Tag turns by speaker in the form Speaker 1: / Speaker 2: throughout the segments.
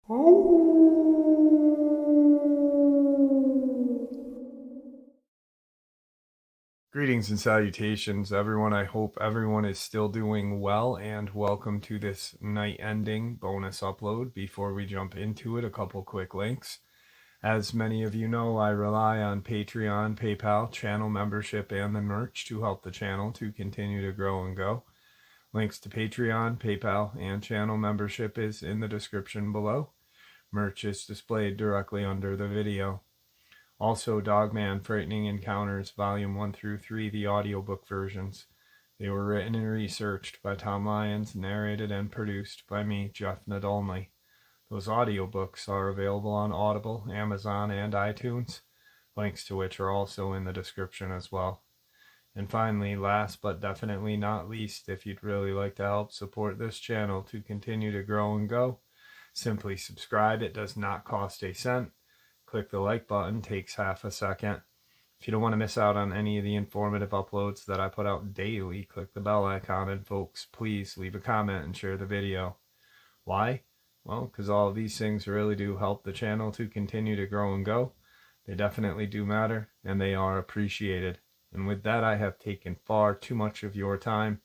Speaker 1: Greetings and salutations, everyone. I hope everyone is still doing well, and welcome to this night ending bonus upload. Before we jump into it, a couple quick links. As many of you know, I rely on Patreon, PayPal, channel membership, and the merch to help the channel to continue to grow and go. Links to Patreon, PayPal, and channel membership is in the description below. Merch is displayed directly under the video. Also, Dogman Frightening Encounters, Volume 1 through 3, the audiobook versions. They were written and researched by Tom Lyons, narrated and produced by me, Jeff Nadolny. Those audiobooks are available on Audible, Amazon, and iTunes, links to which are also in the description as well. And finally, last but definitely not least, if you'd really like to help support this channel to continue to grow and go, simply subscribe. It does not cost a cent. Click the like button, takes half a second. If you don't want to miss out on any of the informative uploads that I put out daily, click the bell icon, and folks, please leave a comment and share the video. Why? Well, because all of these things really do help the channel to continue to grow and go. They definitely do matter, and they are appreciated. And with that, I have taken far too much of your time.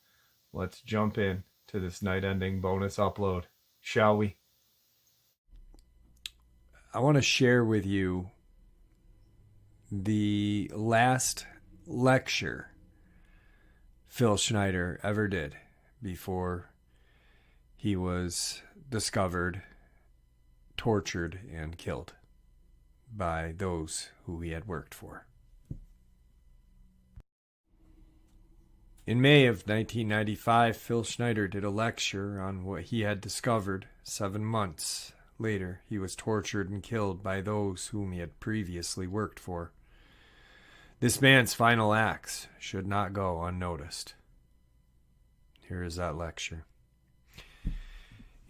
Speaker 1: Let's jump in to this night-ending bonus upload, shall we? I want to share with you the last lecture Phil Schneider ever did before he was discovered, tortured, and killed by those who he had worked for. In May of 1995, Phil Schneider did a lecture on what he had discovered 7 months later. He was tortured and killed by those whom he had previously worked for. This man's final acts should not go unnoticed. Here is that lecture.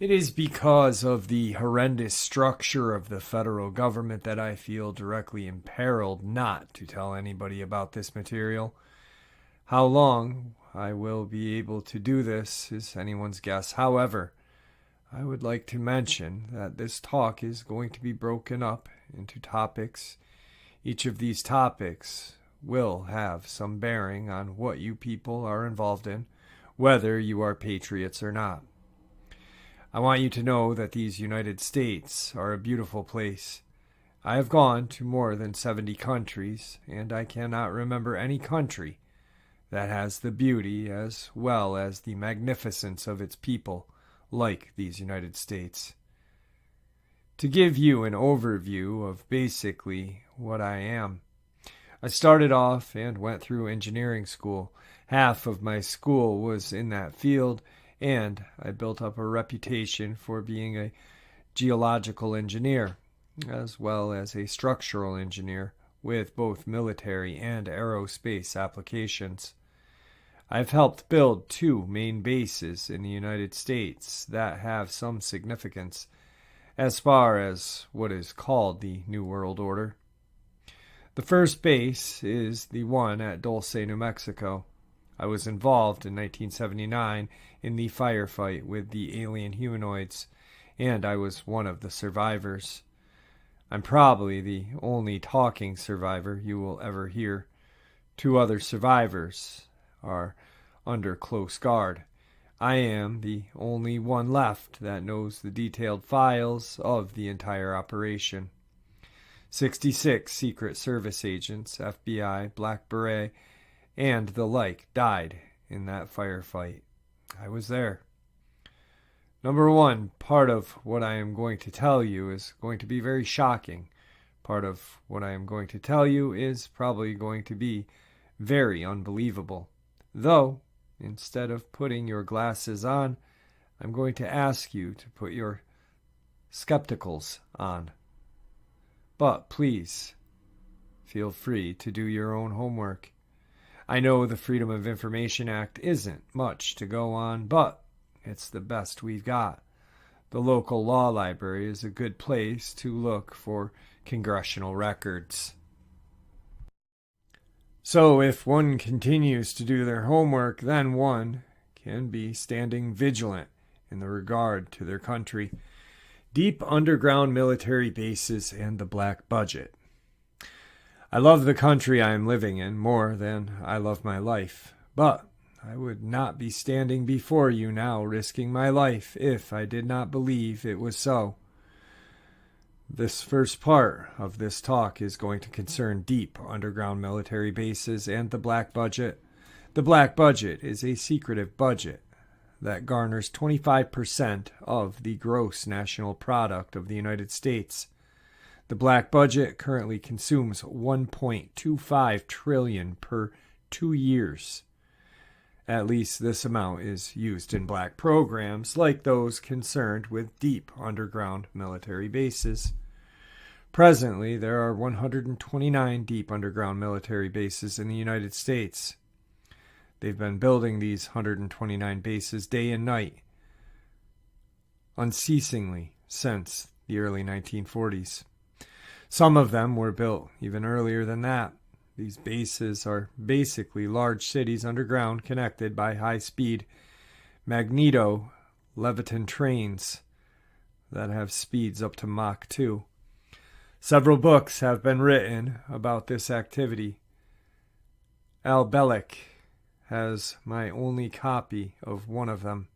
Speaker 1: It is because of the horrendous structure of the federal government that I feel directly imperiled not to tell anybody about this material. How long I will be able to do this is anyone's guess. However, I would like to mention that this talk is going to be broken up into topics. Each of these topics will have some bearing on what you people are involved in, whether you are patriots or not. I want you to know that these United States are a beautiful place. I have gone to more than 70 countries, and I cannot remember any country that has the beauty as well as the magnificence of its people like these United States. To give you an overview of basically what I am, I started off and went through engineering school. Half of my school was in that field, and I built up a reputation for being a geological engineer, as well as a structural engineer with both military and aerospace applications. I've helped build 2 main bases in the United States that have some significance as far as what is called the New World Order. The first base is the one at Dulce, New Mexico. I was involved in 1979 in the firefight with the alien humanoids, and I was one of the survivors. I'm probably the only talking survivor you will ever hear. 2 other survivors are under close guard. I am the only one left that knows the detailed files of the entire operation. 66 Secret Service agents, FBI, Black Beret, and the like died in that firefight. I was there. Number 1, part of what I am going to tell you is going to be very shocking. Part of what I am going to tell you is probably going to be very unbelievable. Though, instead of putting your glasses on, I'm going to ask you to put your skepticals on. But please, feel free to do your own homework. I know the Freedom of Information Act isn't much to go on, but it's the best we've got. The local law library is a good place to look for congressional records. So if one continues to do their homework, then one can be standing vigilant in the regard to their country. Deep underground military bases and the black budget. I love the country I am living in more than I love my life, but I would not be standing before you now risking my life if I did not believe it was so. This first part of this talk is going to concern deep underground military bases and the black budget. The black budget is a secretive budget that garners 25% of the gross national product of the United States. The black budget currently consumes $1.25 trillion per 2 years. At least this amount is used in black programs like those concerned with deep underground military bases. Presently, there are 129 deep underground military bases in the United States. They've been building these 129 bases day and night, unceasingly since the early 1940s. Some of them were built even earlier than that. These bases are basically large cities underground connected by high-speed magneto-leviton trains that have speeds up to Mach 2. Several books have been written about this activity. Al Bellick has my only copy of one of them.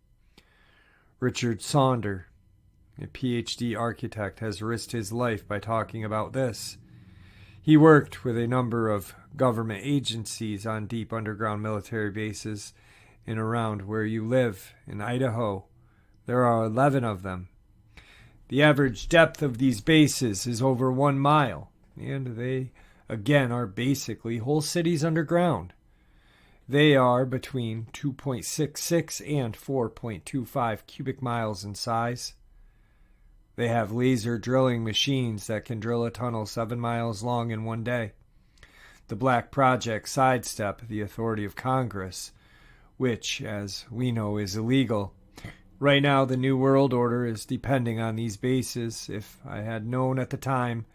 Speaker 1: Richard Saunders, a PhD architect, has risked his life by talking about this. He worked with a number of government agencies on deep underground military bases in around where you live in Idaho. There are 11 of them. The average depth of these bases is over 1 mile, and they, again, are basically whole cities underground. They are between 2.66 and 4.25 cubic miles in size. They have laser drilling machines that can drill a tunnel 7 miles long in 1 day. The Black Project sidestep the authority of Congress, which, as we know, is illegal. Right now, the New World Order is depending on these bases. If I had known at the time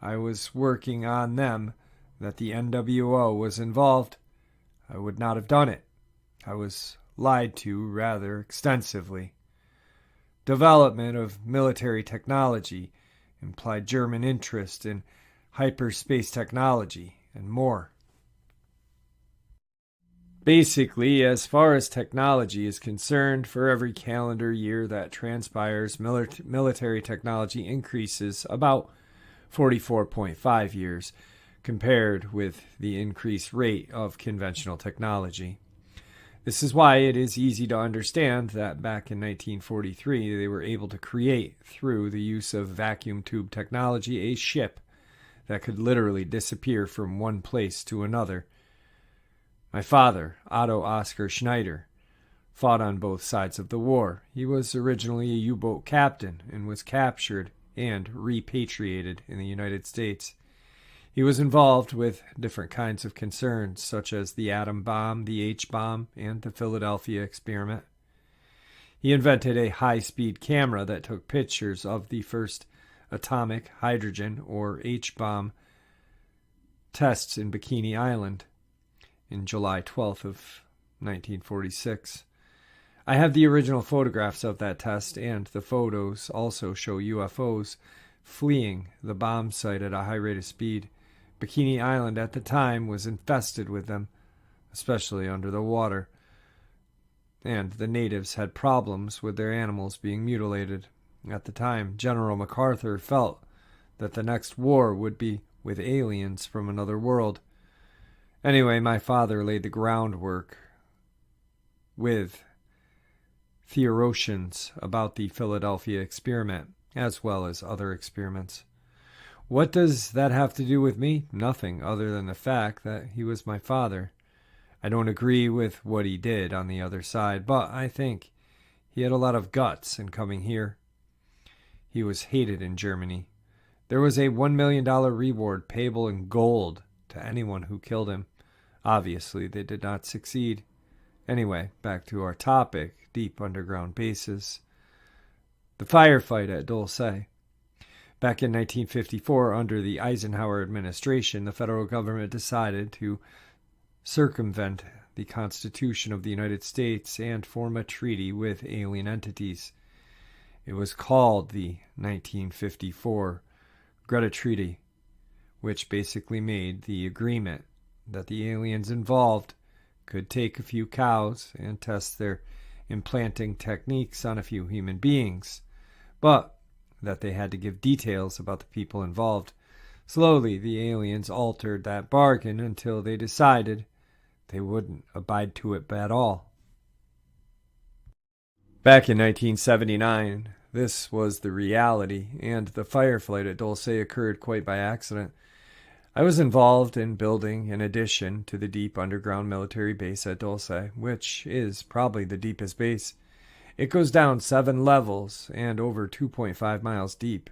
Speaker 1: I was working on them that the NWO was involved, I would not have done it. I was lied to rather extensively. Development of military technology implied German interest in hyperspace technology and more. Basically, as far as technology is concerned, for every calendar year that transpires, military technology increases about 44.5 years, compared with the increased rate of conventional technology. This is why it is easy to understand that back in 1943 they were able to create, through the use of vacuum tube technology, a ship that could literally disappear from one place to another. My father, Otto Oskar Schneider, fought on both sides of the war. He was originally a U-boat captain and was captured and repatriated in the United States. He was involved with different kinds of concerns, such as the atom bomb, the H-bomb, and the Philadelphia experiment. He invented a high-speed camera that took pictures of the first atomic hydrogen, or H-bomb, tests in Bikini Island in July 12th of 1946. I have the original photographs of that test, and the photos also show UFOs fleeing the bomb site at a high rate of speed. Bikini Island at the time was infested with them, especially under the water, and the natives had problems with their animals being mutilated. At the time, General MacArthur felt that the next war would be with aliens from another world. Anyway, my father laid the groundwork with theorians about the Philadelphia experiment, as well as other experiments. What does that have to do with me? Nothing, other than the fact that he was my father. I don't agree with what he did on the other side, but I think he had a lot of guts in coming here. He was hated in Germany. There was a $1 million reward payable in gold to anyone who killed him. Obviously, they did not succeed. Anyway, back to our topic, deep underground bases. The firefight at Dulce. Back in 1954, under the Eisenhower administration, the federal government decided to circumvent the Constitution of the United States and form a treaty with alien entities. It was called the 1954 Greta Treaty, which basically made the agreement that the aliens involved could take a few cows and test their implanting techniques on a few human beings, but that they had to give details about the people involved. Slowly, the aliens altered that bargain until they decided they wouldn't abide to it at all. Back in 1979, this was the reality, and the firefight at Dulce occurred quite by accident. I was involved in building an addition to the deep underground military base at Dulce, which is probably the deepest base. It goes down 7 levels and over 2.5 miles deep.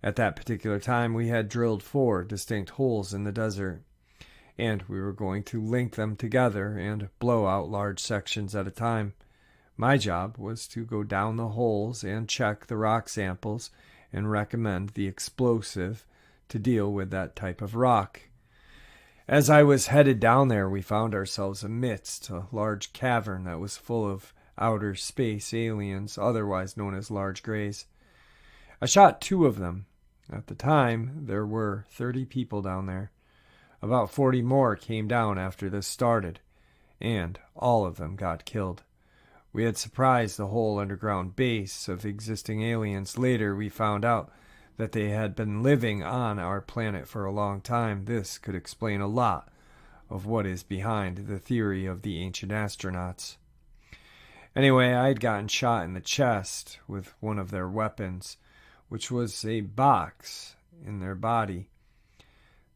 Speaker 1: At that particular time, we had drilled 4 distinct holes in the desert, and we were going to link them together and blow out large sections at a time. My job was to go down the holes and check the rock samples and recommend the explosive to deal with that type of rock. As I was headed down there, we found ourselves amidst a large cavern that was full of outer space aliens, otherwise known as large grays. I shot 2 of them. At the time, there were 30 people down there. About 40 more came down after this started, and all of them got killed. We had surprised the whole underground base of existing aliens. Later, we found out that they had been living on our planet for a long time. This could explain a lot of what is behind the theory of the ancient astronauts. Anyway, I had gotten shot in the chest with one of their weapons, which was a box in their body.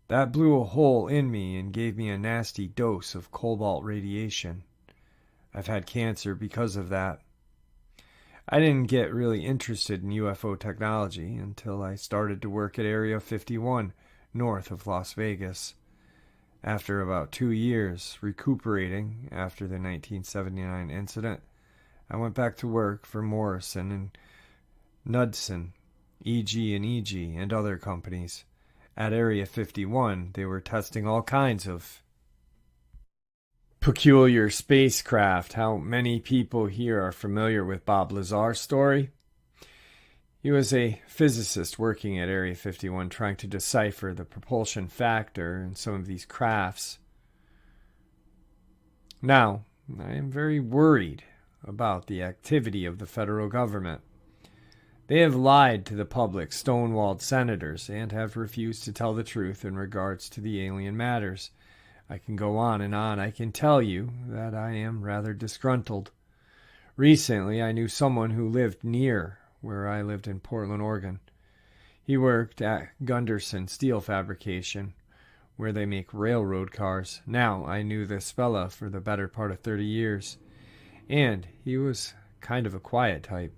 Speaker 1: That blew a hole in me and gave me a nasty dose of cobalt radiation. I've had cancer because of that. I didn't get really interested in UFO technology until I started to work at Area 51, north of Las Vegas. After about 2 years recuperating after the 1979 incident, I went back to work for Morrison and Knudsen, EG&EG, and other companies. At Area 51, they were testing all kinds of peculiar spacecraft. How many people here are familiar with Bob Lazar's story? He was a physicist working at Area 51 trying to decipher the propulsion factor in some of these crafts. Now, I am very worried about the activity of the federal government. They have lied to the public, stonewalled senators, and have refused to tell the truth in regards to the alien matters. I can go on and on. I can tell you that I am rather disgruntled. Recently, I knew someone who lived near where I lived in Portland, Oregon. He worked at Gunderson Steel Fabrication, where they make railroad cars. Now, I knew this fella for the better part of 30 years, and he was kind of a quiet type.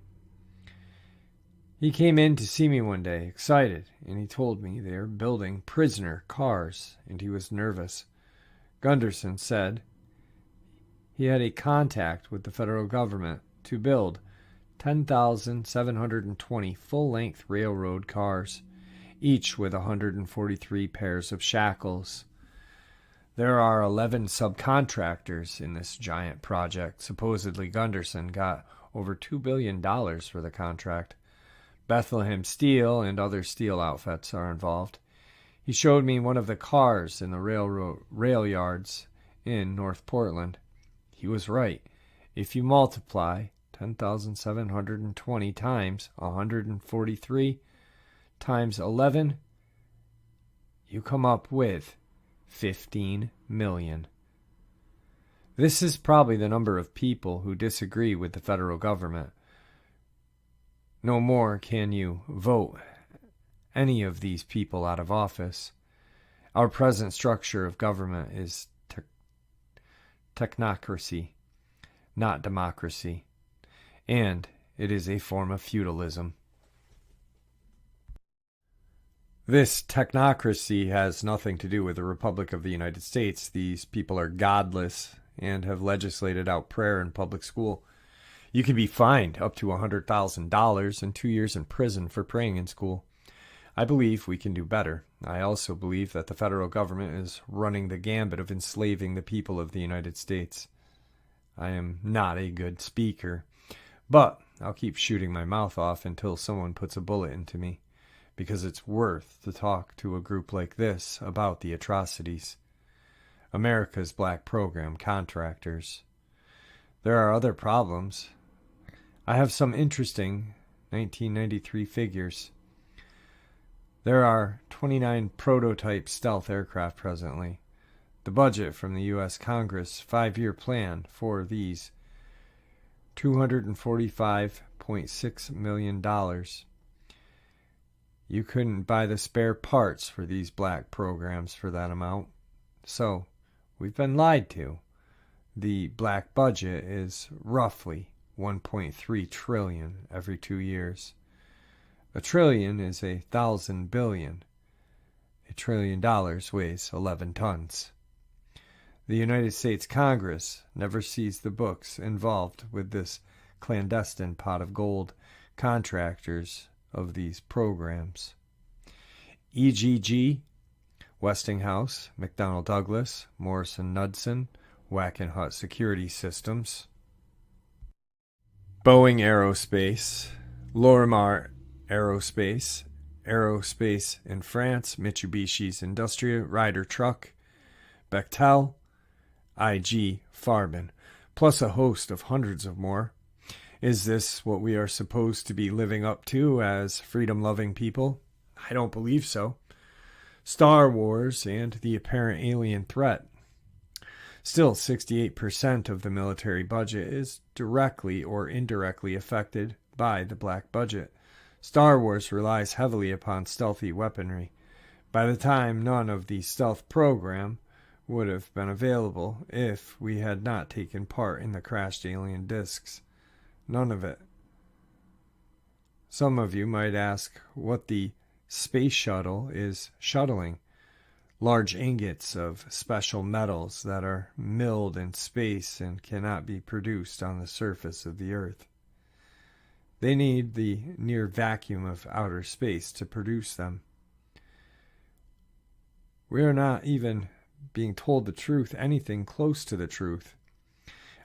Speaker 1: He came in to see me one day, excited, and he told me they are building prisoner cars, and he was nervous. Gunderson said he had a contact with the federal government to build 10,720 full-length railroad cars, each with 143 pairs of shackles. There are 11 subcontractors in this giant project. Supposedly, Gunderson got over $2 billion for the contract. Bethlehem Steel and other steel outfits are involved. He showed me one of the cars in the rail yards in North Portland. He was right. If you multiply 10,720 times 143 times 11, you come up with 15 million. This is probably the number of people who disagree with the federal government. No more can you vote any of these people out of office. Our present structure of government is technocracy, not democracy, and it is a form of feudalism. This technocracy has nothing to do with the Republic of the United States. These people are godless and have legislated out prayer in public school. You can be fined up to $100,000 and 2 years in prison for praying in school. I believe we can do better. I also believe that the federal government is running the gambit of enslaving the people of the United States. I am not a good speaker, but I'll keep shooting my mouth off until someone puts a bullet into me, because it's worth to talk to a group like this about the atrocities. America's black program, contractors. There are other problems. I have some interesting 1993 figures. There are 29 prototype stealth aircraft presently. The budget from the U.S. Congress 5-year plan for these $245.6 million. You couldn't buy the spare parts for these black programs for that amount. So, we've been lied to. The black budget is roughly $1.3 trillion every 2 years. A trillion is 1,000 billion. $1 trillion weighs 11 tons. The United States Congress never sees the books involved with this clandestine pot of gold, contractors of these programs. EGG, Westinghouse, McDonnell Douglas, Morrison Knudsen, Wackenhut Security Systems, Boeing Aerospace, Lorimar Aerospace, Aerospace in France, Mitsubishi's Industrial Ryder Truck, Bechtel, IG Farben, plus a host of hundreds of more. Is this what we are supposed to be living up to as freedom-loving people? I don't believe so. Star Wars and the apparent alien threat. Still, 68% of the military budget is directly or indirectly affected by the black budget. Star Wars relies heavily upon stealthy weaponry. By the time none of the stealth program would have been available if we had not taken part in the crashed alien discs. None of it. Some of you might ask what the space shuttle is shuttling. Large ingots of special metals that are milled in space and cannot be produced on the surface of the Earth. They need the near vacuum of outer space to produce them. We are not even being told the truth, anything close to the truth.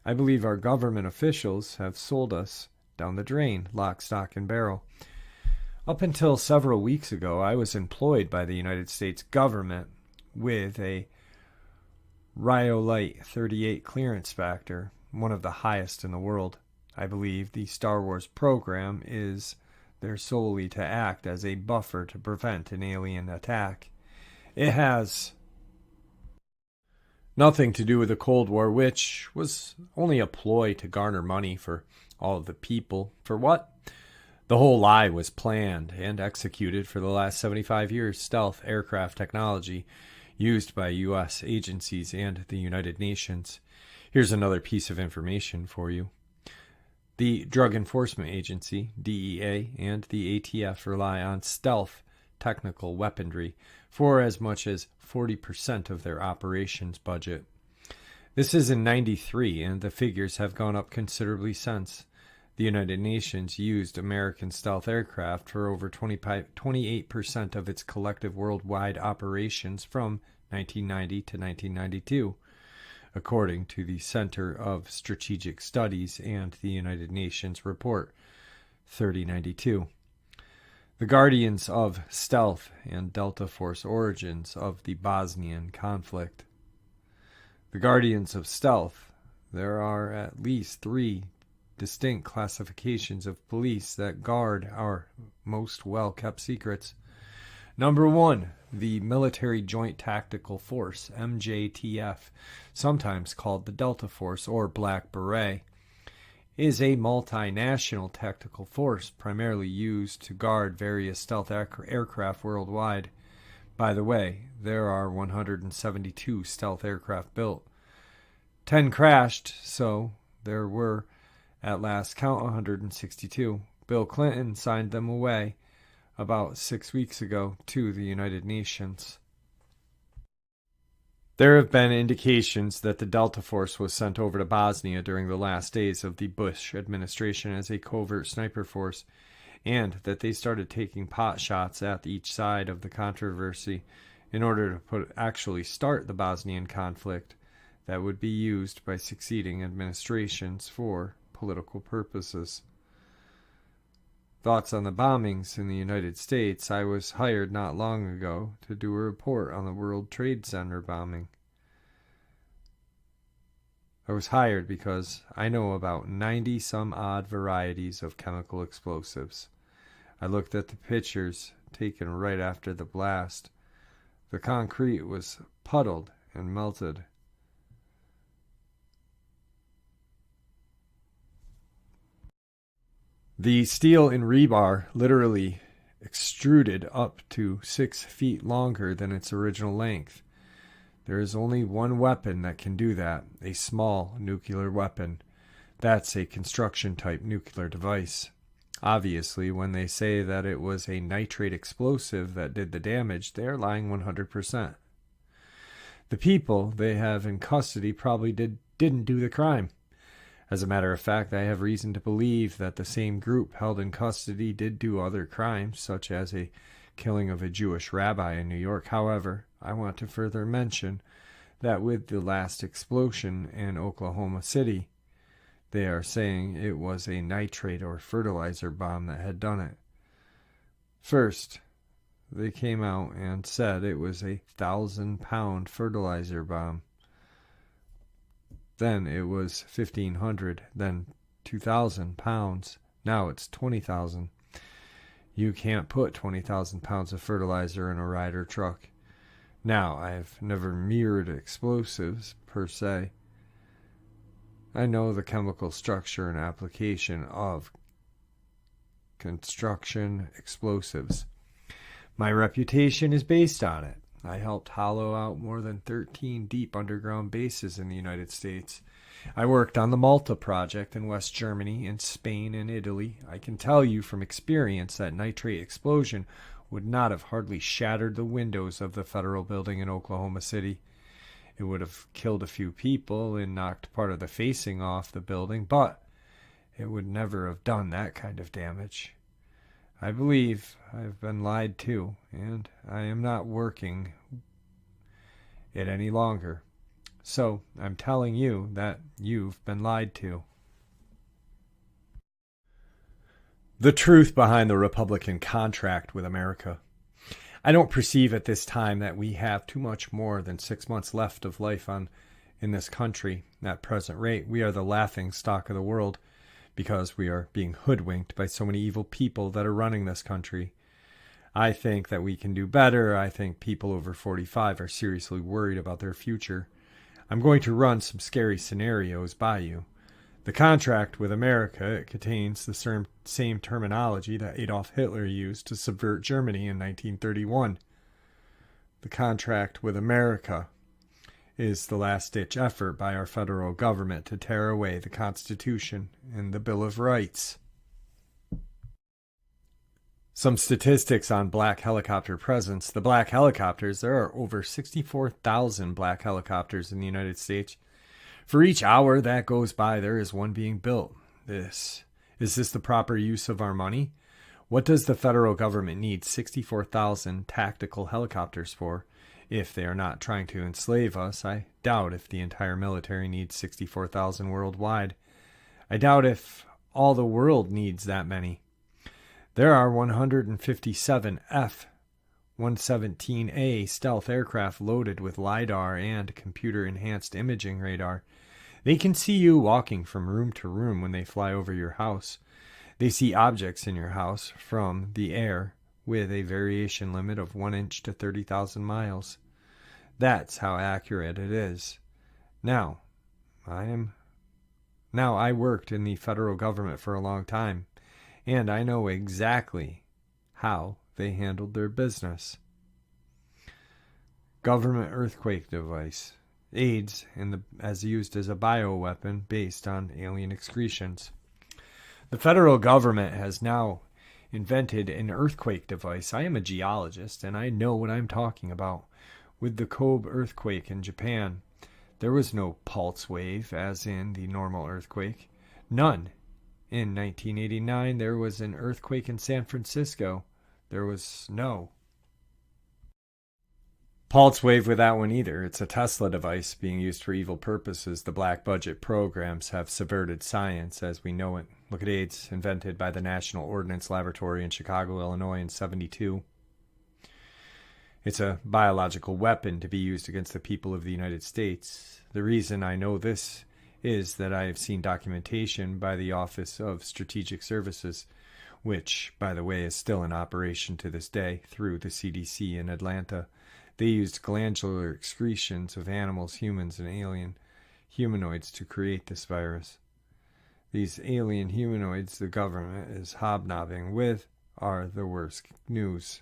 Speaker 1: I believe our government officials have sold us down the drain, lock, stock, and barrel. Up until several weeks ago, I was employed by the United States government with a Rhyolite 38 clearance factor, one of the highest in the world. I believe the Star Wars program is there solely to act as a buffer to prevent an alien attack. It has nothing to do with the Cold War, which was only a ploy to garner money for all of the people. For what? The whole lie was planned and executed for the last 75 years. Stealth aircraft technology used by U.S. agencies and the United Nations. Here's another piece of information for you. The Drug Enforcement Agency, DEA, and the ATF rely on stealth technical weaponry for as much as 40% of their operations budget. This is in '93, and the figures have gone up considerably since. The United Nations used American stealth aircraft for over 28% of its collective worldwide operations from 1990 to 1992, according to the Center of Strategic Studies and the United Nations Report 3092. The Guardians of Stealth and Delta Force Origins of the Bosnian Conflict. The Guardians of Stealth. There are at least 3 distinct classifications of police that guard our most well-kept secrets. Number 1, the Military Joint Tactical Force, MJTF, sometimes called the Delta Force or Black Beret, is a multinational tactical force primarily used to guard various stealth aircraft worldwide. By the way, there are 172 stealth aircraft built. 10 crashed, so there were, at last count, 162. Bill Clinton signed them away about 6 weeks ago to the United Nations. There have been indications that the Delta Force was sent over to Bosnia during the last days of the Bush administration as a covert sniper force, and that they started taking pot shots at each side of the controversy in order to actually start the Bosnian conflict that would be used by succeeding administrations for political purposes. Thoughts on the bombings in the United States. I was hired not long ago to do a report on the World Trade Center bombing. I was hired because I know about 90 some odd varieties of chemical explosives. I looked at the pictures taken right after the blast. The concrete was puddled and melted. The steel in rebar literally extruded up to 6 feet longer than its original length. There is only one weapon that can do that, a small nuclear weapon. That's a construction-type nuclear device. Obviously, when they say that it was a nitrate explosive that did the damage, they are lying 100%. The people they have in custody probably didn't do the crime. As a matter of fact, I have reason to believe that the same group held in custody did do other crimes, such as a killing of a Jewish rabbi in New York. However, I want to further mention that with the last explosion in Oklahoma City, they are saying it was a nitrate or fertilizer bomb that had done it. First, they came out and said it was a 1,000-pound fertilizer bomb. Then it was 1,500, then 2,000 pounds. Now it's 20,000. You can't put 20,000 pounds of fertilizer in a Ryder truck. Now, I've never mirrored explosives, per se. I know the chemical structure and application of construction explosives. My reputation is based on it. I helped hollow out more than 13 deep underground bases in the United States. I worked on the Malta project in West Germany, in Spain, and Italy. I can tell you from experience that nitrate explosion would not have hardly shattered the windows of the federal building in Oklahoma City. It would have killed a few people and knocked part of the facing off the building, but it would never have done that kind of damage. I believe I've been lied to, and I am not working it any longer. So I'm telling you that you've been lied to. The truth behind the Republican contract with America. I don't perceive at this time that we have too much more than 6 months left of life in this country. At present rate, we are the laughing stock of the world, because we are being hoodwinked by so many evil people that are running this country. I think that we can do better. I think people over 45 are seriously worried about their future. I'm going to run some scary scenarios by you. The contract with America contains the same terminology that Adolf Hitler used to subvert Germany in 1931. The contract with America is the last-ditch effort by our federal government to tear away the Constitution and the Bill of Rights. Some statistics on black helicopter presence. The black helicopters, there are over 64,000 black helicopters in the United States. For each hour that goes by, there is one being built. Is this the proper use of our money? What does the federal government need 64,000 tactical helicopters for? If they are not trying to enslave us, I doubt if the entire military needs 64,000 worldwide. I doubt if all the world needs that many. There are 157 F-117A stealth aircraft loaded with LiDAR and computer-enhanced imaging radar. They can see you walking from room to room when they fly over your house. They see objects in your house from the air with a variation limit of 1 inch to 30,000 miles. That's how accurate it is. Now, I worked in the federal government for a long time, and I know exactly how they handled their business. Government earthquake device. AIDS as used as a bioweapon based on alien excretions. The federal government has now invented an earthquake device. I am a geologist, and I know what I'm talking about. With the Kobe earthquake in Japan, there was no pulse wave, as in the normal earthquake. None. In 1989, there was an earthquake in San Francisco. There was no pulse wave with that one either. It's a Tesla device being used for evil purposes. The black budget programs have subverted science as we know it. Look at AIDS, invented by the National Ordnance Laboratory in Chicago, Illinois in 1972. It's a biological weapon to be used against the people of the United States. The reason I know this is that I have seen documentation by the Office of Strategic Services, which, by the way, is still in operation to this day through the CDC in Atlanta. They used glandular excretions of animals, humans, and alien humanoids to create this virus. These alien humanoids the government is hobnobbing with are the worst news.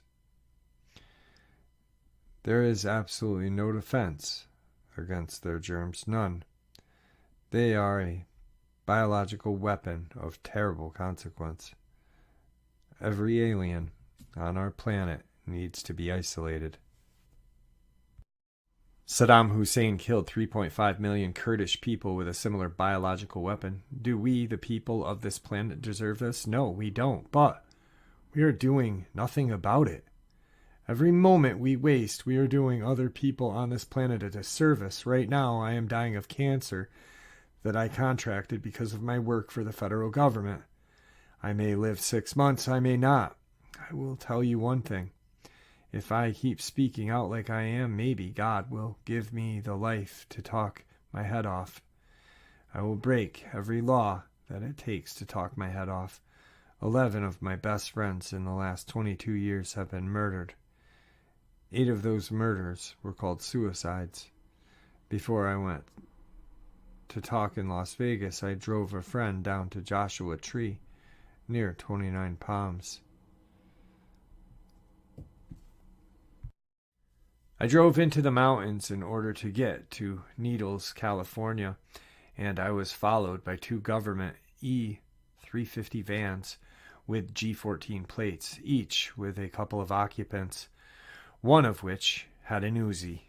Speaker 1: There is absolutely no defense against their germs, none. They are a biological weapon of terrible consequence. Every alien on our planet needs to be isolated. Saddam Hussein killed 3.5 million Kurdish people with a similar biological weapon. Do we, the people of this planet, deserve this? No, we don't, but we are doing nothing about it. Every moment we waste, we are doing other people on this planet a disservice. Right now, I am dying of cancer that I contracted because of my work for the federal government. I may live 6 months, I may not. I will tell you one thing. If I keep speaking out like I am, maybe God will give me the life to talk my head off. I will break every law that it takes to talk my head off. 11 of my best friends in the last 22 years have been murdered. 8 of those murders were called suicides. Before I went to talk in Las Vegas, I drove a friend down to Joshua Tree near 29 Palms. I drove into the mountains in order to get to Needles, California, and I was followed by 2 government E350 vans with G14 plates, each with a couple of occupants, one of which had an Uzi.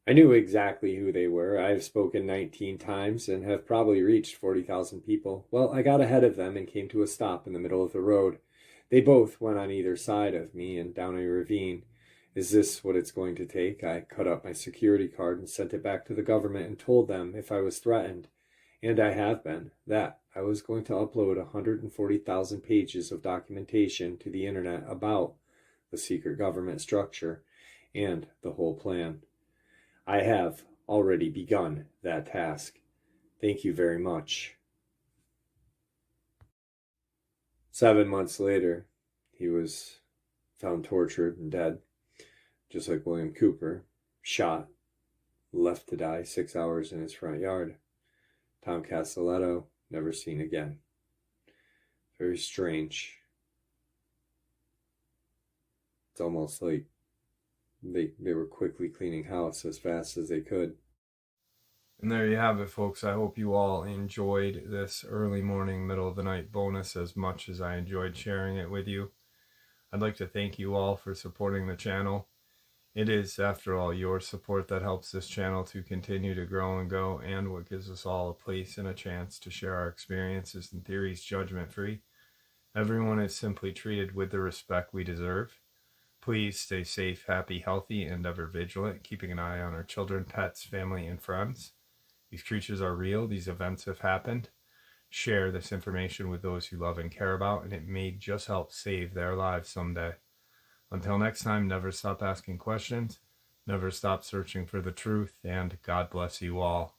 Speaker 1: I knew exactly who they were. I have spoken 19 times and have probably reached 40,000 people. Well, I got ahead of them and came to a stop in the middle of the road. They both went on either side of me and down a ravine. Is this what it's going to take? I cut up my security card and sent it back to the government and told them if I was threatened, and I have been, that I was going to upload 140,000 pages of documentation to the internet about the secret government structure and the whole plan. I have already begun that task. Thank you very much. 7 months later, he was found tortured and dead, just like William Cooper, shot, left to die 6 hours in his front yard. Tom Castelletto, never seen again. Very strange. It's almost like they were quickly cleaning house as fast as they could. And there you have it, folks. I hope you all enjoyed this early morning, middle of the night bonus as much as I enjoyed sharing it with you. I'd like to thank you all for supporting the channel. It is, after all, your support that helps this channel to continue to grow and go, and what gives us all a place and a chance to share our experiences and theories judgment-free. Everyone is simply treated with the respect we deserve. Please stay safe, happy, healthy, and ever vigilant, keeping an eye on our children, pets, family, and friends. These creatures are real. These events have happened. Share this information with those you love and care about, and it may just help save their lives someday. Until next time, never stop asking questions, never stop searching for the truth, and God bless you all.